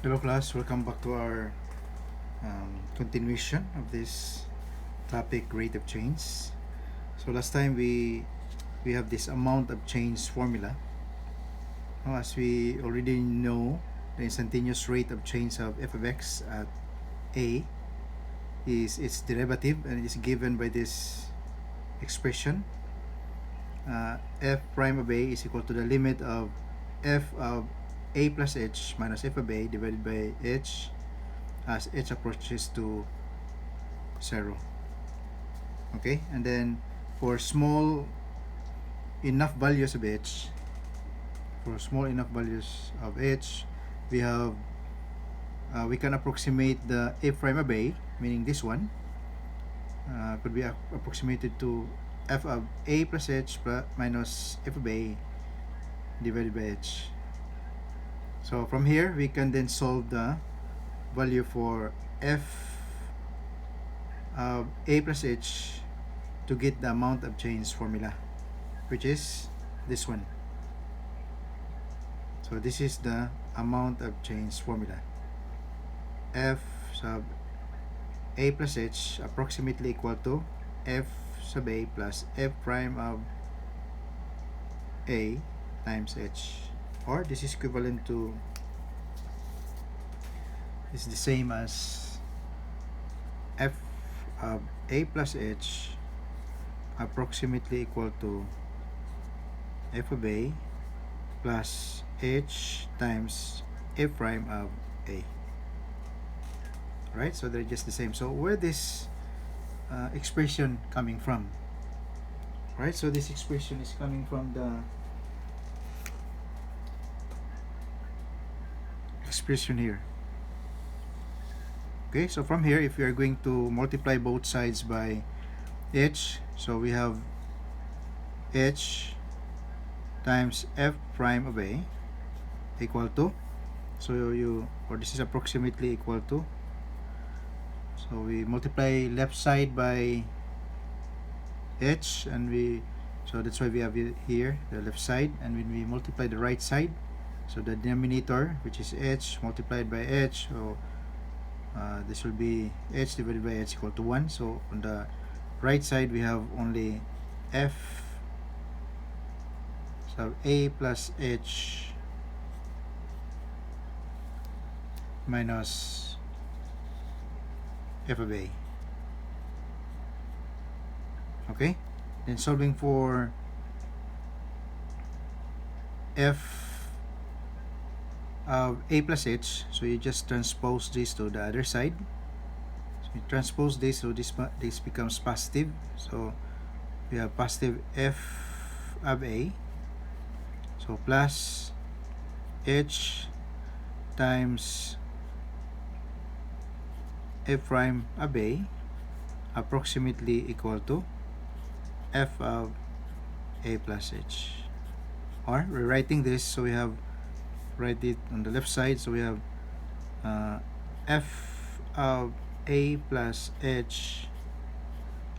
Hello class, welcome back to our continuation of this topic, rate of change. So last time we have this amount of change formula. Now, as we already know, the instantaneous rate of change of f of x at a is its derivative, and it is given by this expression. F prime of a is equal to the limit of f of a plus h minus f of a divided by h as h approaches to 0. Okay, and then for small enough values of h, we have we can approximate the f prime of a, meaning this one could be approximated to f of a plus h minus f of a divided by h. So from here we can then solve the value for f of a plus h to get the amount of change formula, which is this one. So this is the amount of change formula. F sub a plus h approximately equal to f sub a plus f prime of a times h, or this is equivalent to, is the same as f of a plus h approximately equal to f of a plus h times f prime of a. Right, so they're just the same. So where this expression coming from? Right, so this expression is coming from the expression here. Okay, so from here, if we are going to multiply both sides by h, so we have h times f prime of a equal to, or this is approximately equal to, so we multiply left side by h, and so that's why we have it here, the left side, and when we multiply the right side, so the denominator, which is h multiplied by h, so this will be h divided by h equal to 1. So on the right side we have only f sub a plus h minus f of a. Okay, then solving for f of a plus h, so you just transpose this to the other side. So you transpose this, so this becomes positive, so we have positive f of a, so plus h times f prime of a approximately equal to f of a plus h. Or rewriting this, so we have write it on the left side, so we have f of a plus h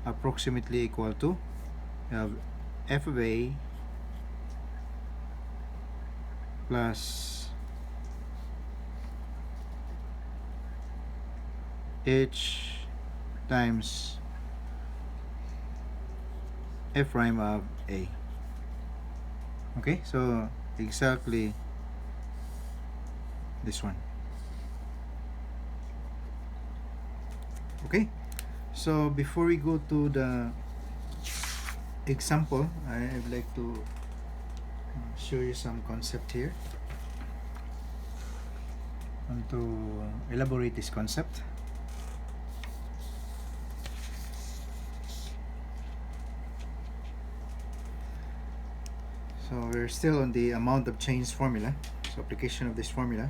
approximately equal to, we have f of a plus h times f prime of a. Okay, so exactly this one. Okay, so before we go to the example, I would like to show you some concept here. I want to elaborate this concept. So we're still on the amount of change formula, so application of this formula.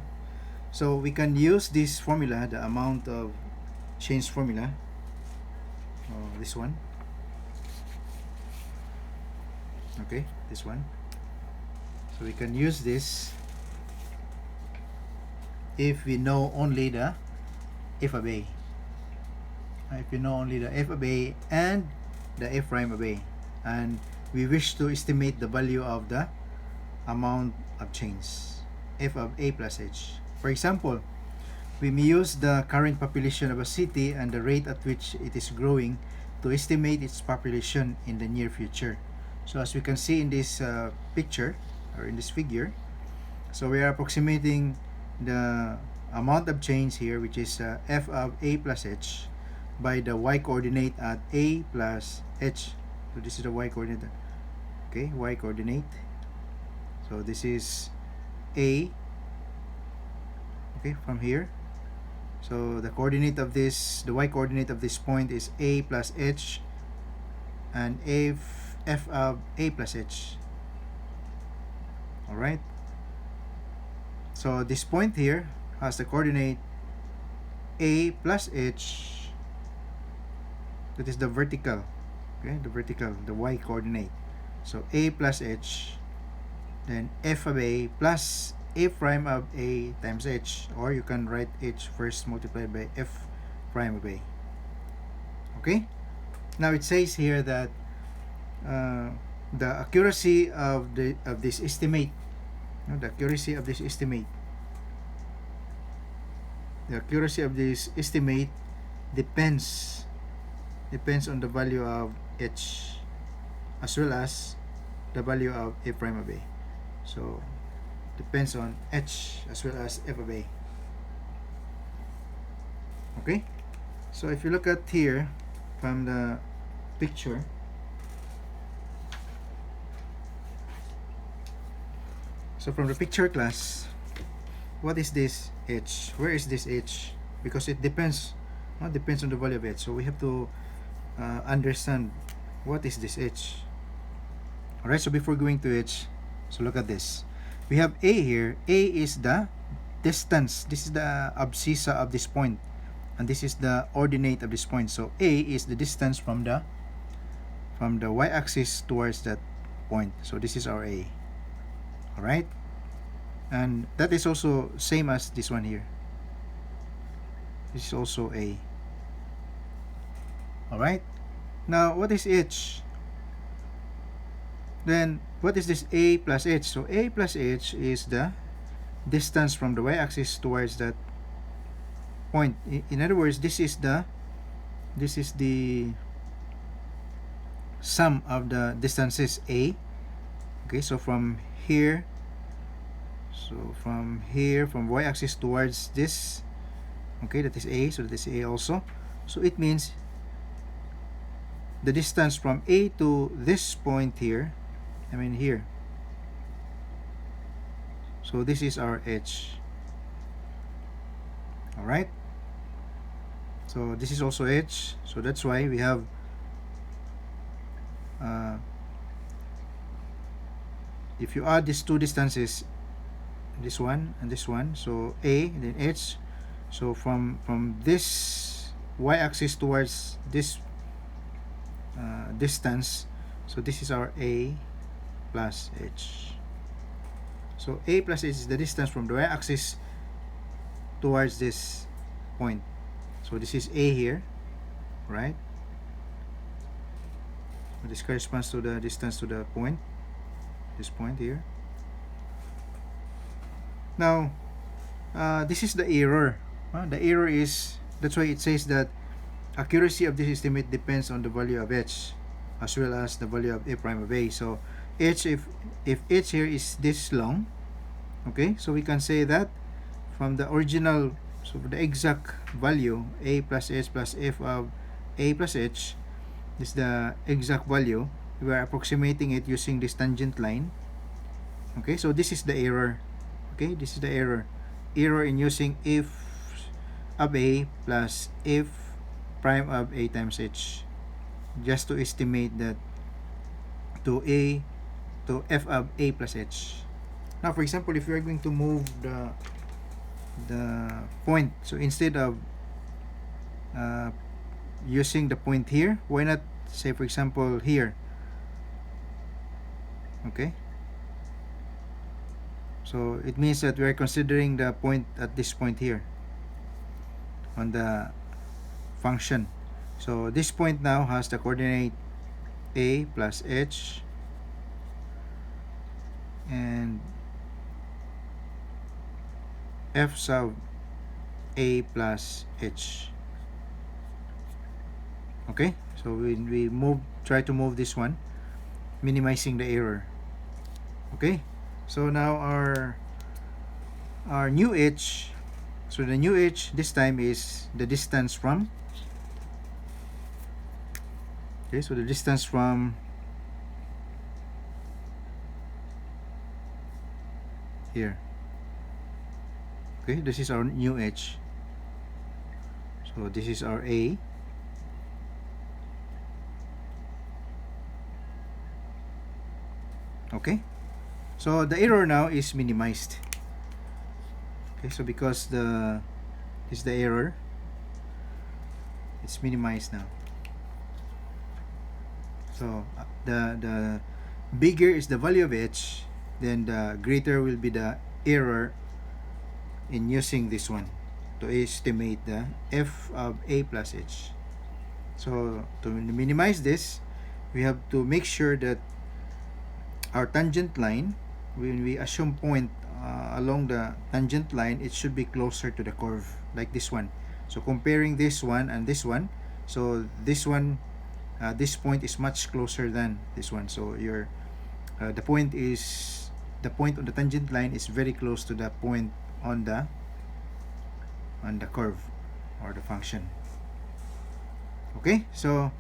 So we can use this formula, the amount of change formula, this one. Okay, this one. So we can use this if we know only the f of a. If we know only the f of a and the f prime of a, and we wish to estimate the value of the amount of change, f of a plus h. For example, we may use the current population of a city and the rate at which it is growing to estimate its population in the near future. So as we can see in this picture or in this figure, so we are approximating the amount of change here, which is f of a plus h, by the y coordinate at a plus h. So this is the y coordinate. Okay, y coordinate. So this is a. Okay, from here. So the coordinate of this, the y coordinate of this point is a plus h, and f of a plus h. All right. So this point here has the coordinate a plus h. That is the vertical. Okay, the vertical, the y coordinate. So a plus h, then f of a plus a prime of a times h, or you can write h first multiplied by f prime of a. Okay, now it says here that the accuracy of this estimate, the accuracy of this estimate, depends on the value of h as well as the value of a prime of a. So depends on h as well as f of a. Okay, so if you look at here from the picture, so from the picture class, what is this h? Where is this h? Because it depends on the value of h. So we have to understand what is this h. Alright, so before going to h, so look at this. We have a here. A is the distance. This is the abscissa of this point, and this is the ordinate of this point. So a is the distance from the y-axis towards that point. So this is our a. Alright, and that is also same as this one here. This is also a. Alright, now what is h? Then what is this a plus h? So a plus h is the distance from the y-axis towards that point. In other words, this is the sum of the distances a. Okay, so from here, from y-axis towards this, okay, that is a, so that is a also. So it means the distance from a to this point here, here, so this is our h. Alright, so this is also h, so that's why we have if you add these two distances, this one and this one, so a and then h, so from this y-axis towards this distance, so this is our a plus h. So a plus h is the distance from the y-axis towards this point. So this is a here, right? So this corresponds to the distance to the point, this point here. Now this is the error. The error is, that's why it says that accuracy of this estimate depends on the value of h as well as the value of a prime of a. So h, if h here is this long, okay, so we can say that from the original, so the exact value a plus h plus f of a plus h, this is the exact value. We are approximating it using this tangent line. Okay, so this is the error. Okay, this is the error in using f of a plus f prime of a times h, just to estimate that to f of a plus h. Now for example, if we are going to move the point, so instead of using the point here, why not say for example here? Okay, so it means that we are considering the point at this point here on the function. So this point now has the coordinate a plus h, and f sub a plus h. Okay, so we try to move this one, minimizing the error. Okay, so now our new h, so the new h this time is the distance from, okay, so the distance from here. Okay, this is our new h. So this is our a. Okay, so the error now is minimized. Okay, so because this is the error, it's minimized now. So the bigger is the value of h, then the greater will be the error in using this one to estimate the f of a plus h. So to minimize this, we have to make sure that our tangent line, when we assume point along the tangent line, it should be closer to the curve, like this one. So comparing this one and this one, so this one, this point is much closer than this one. So your the point on the tangent line is very close to the point on the curve or the function. Okay, so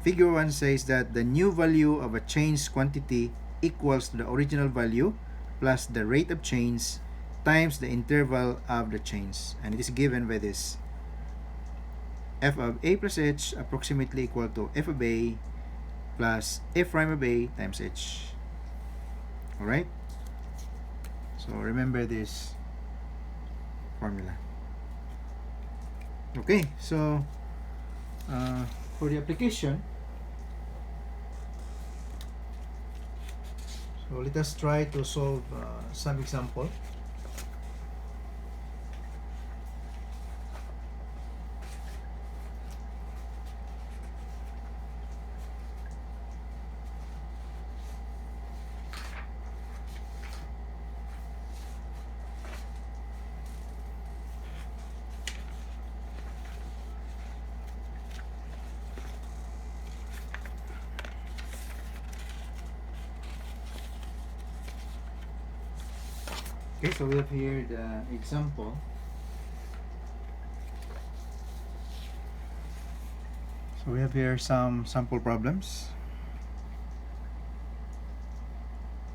figure 1 says that the new value of a changed quantity equals to the original value plus the rate of change times the interval of the change, and it is given by this: f of a plus h approximately equal to f of a plus f prime of a times h. Alright, so remember this formula. Okay, so for the application, so let us try to solve some example. Okay, so we have here the example. So we have here some sample problems.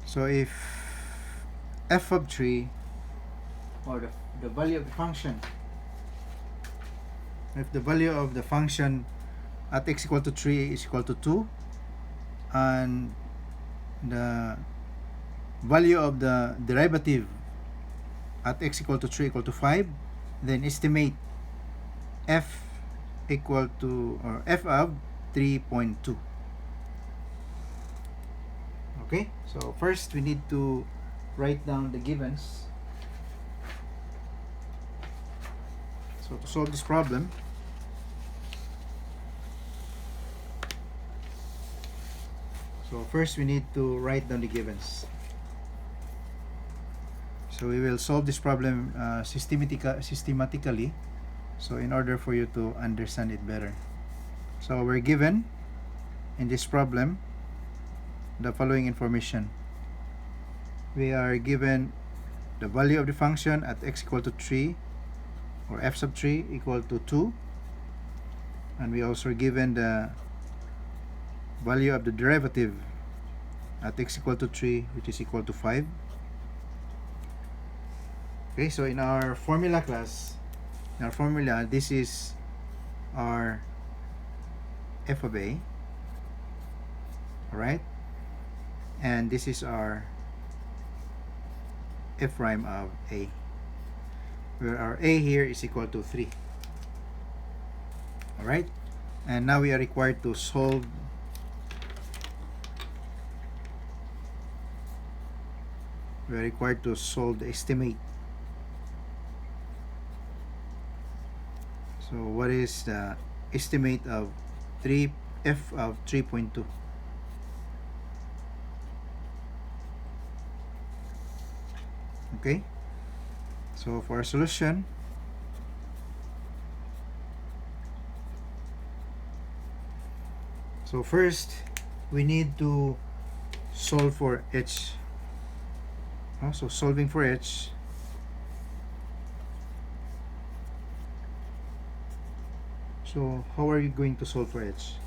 So if f of 3, or the value of the function, if the value of the function at x equal to 3 is equal to 2, and the value of the derivative at x equal to 3 equal to 5, then estimate f equal to, or f of 3.2. Okay, so first we need to write down the givens. So to solve this problem, so first we need to write down the givens. So we will solve this problem systematically, so in order for you to understand it better. So we're given in this problem the following information. We are given the value of the function at x equal to 3, or f sub 3 equal to 2, and we also given the value of the derivative at x equal to 3, which is equal to 5. Okay, so in our formula class, this is our f of a, alright, and this is our f prime of a, where our a here is equal to 3. Alright, and now we are required to solve the estimate. So what is the estimate of f of 3.2? Okay, so for our solution, So first, we need to solve for h. So solving for h, so how are you going to solve for h?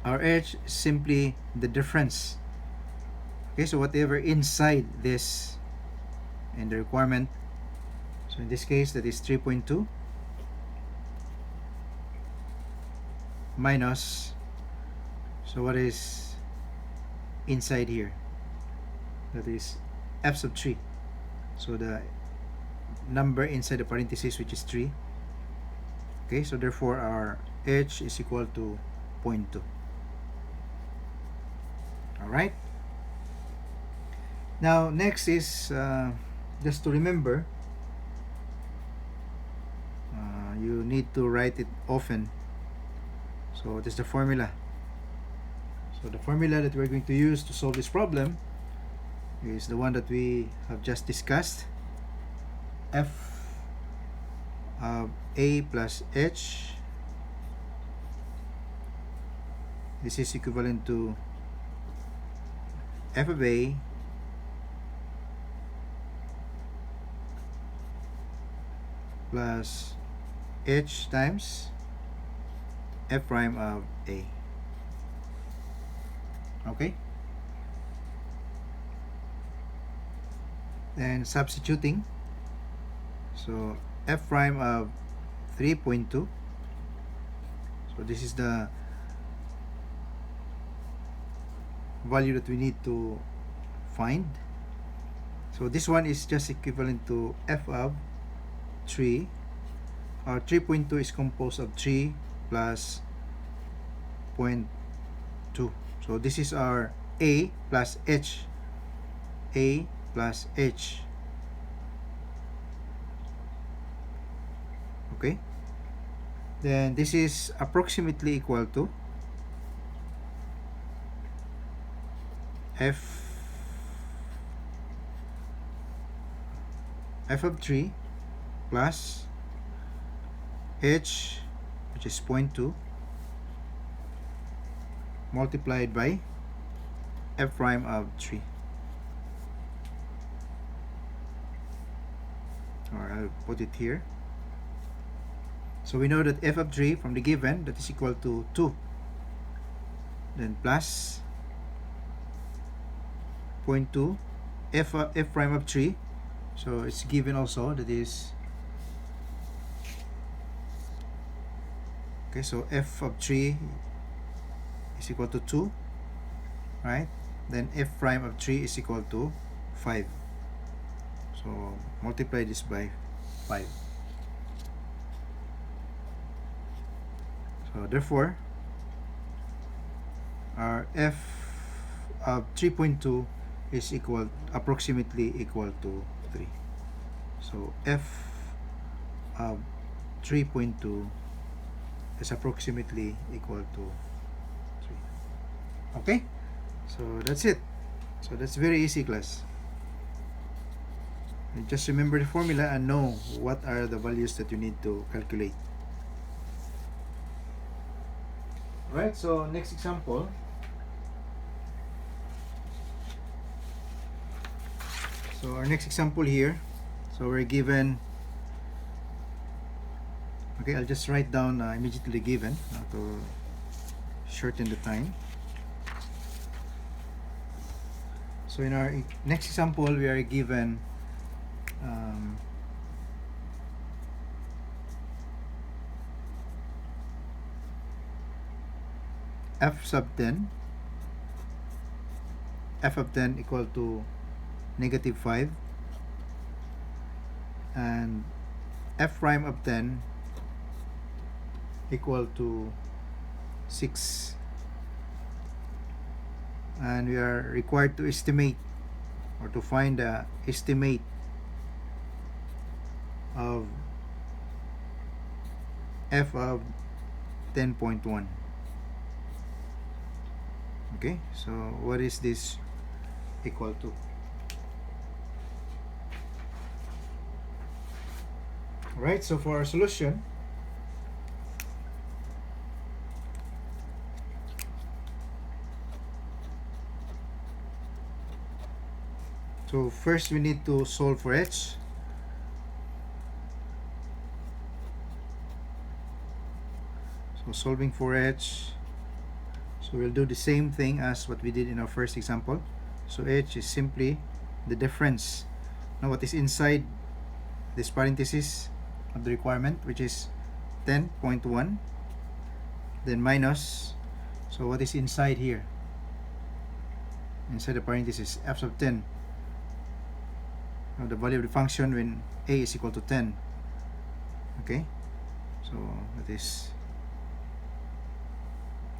Our h is simply the difference. Okay, so whatever inside this and the requirement, so in this case that is 3.2 minus, so what is inside here? That is f sub 3. So the number inside the parenthesis, which is 3. Okay, so therefore our h is equal to 0.2. Alright. Now next is just to remember, you need to write it often. So this is the formula. So the formula that we're going to use to solve this problem is the one that we have just discussed. F of a plus h, this is equivalent to f of a plus h times f prime of a. Okay, and substituting, so f prime of 3.2, so this is the value that we need to find. So this one is just equivalent to f of 3. Our 3.2 is composed of 3 plus 0.2. So this is our a plus h. A plus h. Okay. Then this is approximately equal to f of 3 plus h, which is 0.2, multiplied by f prime of 3. Or I'll put it here. So we know that f of 3 from the given, that is equal to 2. Then plus 0.2 f prime of 3. So it's given also, that is, okay, so f of 3 is equal to 2, right? Then f prime of 3 is equal to 5. So multiply this by 5. So therefore our f of 3.2 is approximately equal to 3. So f of 3.2 is approximately equal to 3. Okay, so that's it. So that's very easy, class. And just remember the formula and know what are the values that you need to calculate. Right, so next example. So our next example here, so we're given, okay, I'll just write down immediately given to shorten the time. So in our next example, we are given f sub 10, f of 10 equal to negative 5, and f prime of 10 equal to 6, and we are required to estimate or to find the estimate of f of 10.1. Okay, so what is this equal to? Right, so for our solution, So first we need to solve for h. So solving for h, so we'll do the same thing as what we did in our first example. So h is simply the difference. Now what is inside this parenthesis of the requirement, which is 10.1, then minus, so what is inside here, inside the parenthesis, f sub 10, now the value of the function when a is equal to 10. Okay, so that is,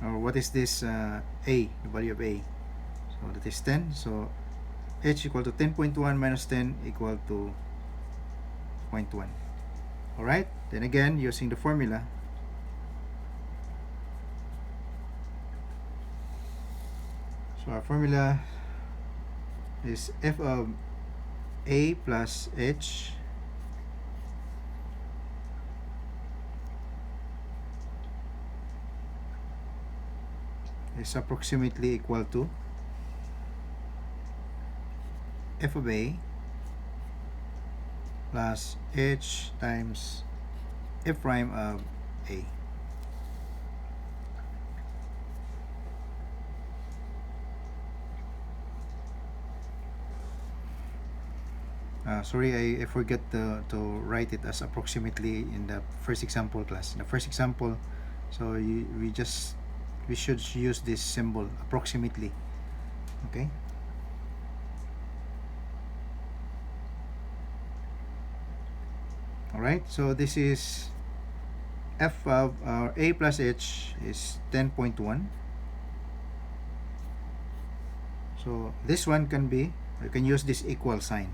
or what is this a, the value of a, so that is 10. So h equal to 10.1 minus 10 equal to 0.1. Alright, then again using the formula, so our formula is f of a plus h is approximately equal to f of a plus h times f prime of a. Sorry, I forget to write it as approximately in the first example class. In the first example, so we should use this symbol approximately. Okay. Alright, so this is f of our a plus h is 10.1. So this one can be, you can use this equal sign,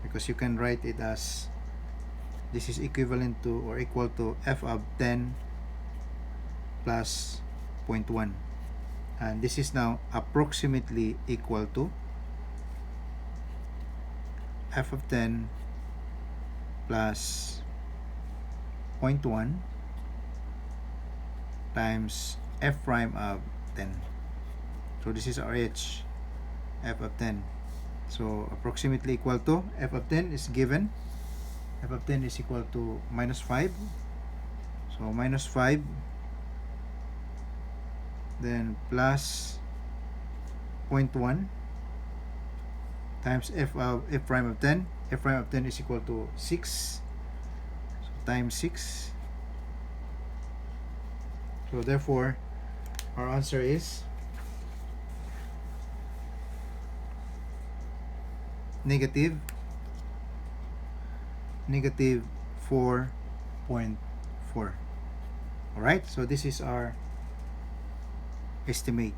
because you can write it as, this is equivalent to or equal to f of 10 plus 0.1, and this is now approximately equal to f of 10 plus 0.1 times f prime of 10. So this is our h, f of 10. So approximately equal to, f of 10 is given, f of 10 is equal to minus 5. So minus 5, then plus 0.1 times f prime of 10. F prime of 10 is equal to 6. So times 6. So therefore, our answer is negative 4.4. Alright, so this is our estimate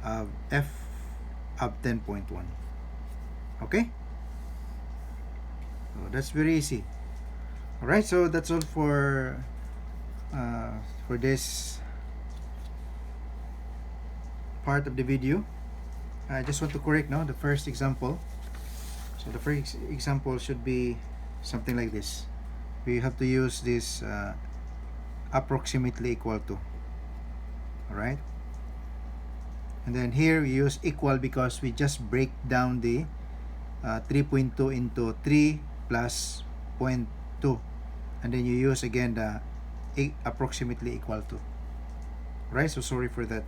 of f of 10.1. Okay, so that's very easy. Alright, so that's all for this part of the video. I just want to correct now the first example. So the first example should be something like this. We have to use this approximately equal to. Alright, and then here we use equal because we just break down the 3.2 into 3 plus 0.2, and then you use again the approximately equal to. Right, so sorry for that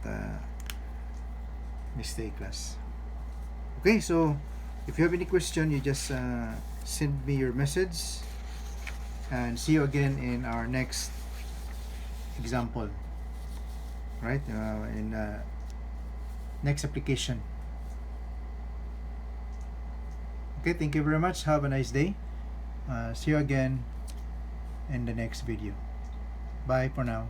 mistake, class. Okay, so if you have any question, you just send me your message, and see you again in our next example, right, in next application. Okay, thank you very much. Have a nice day. See you again in the next video. Bye for now.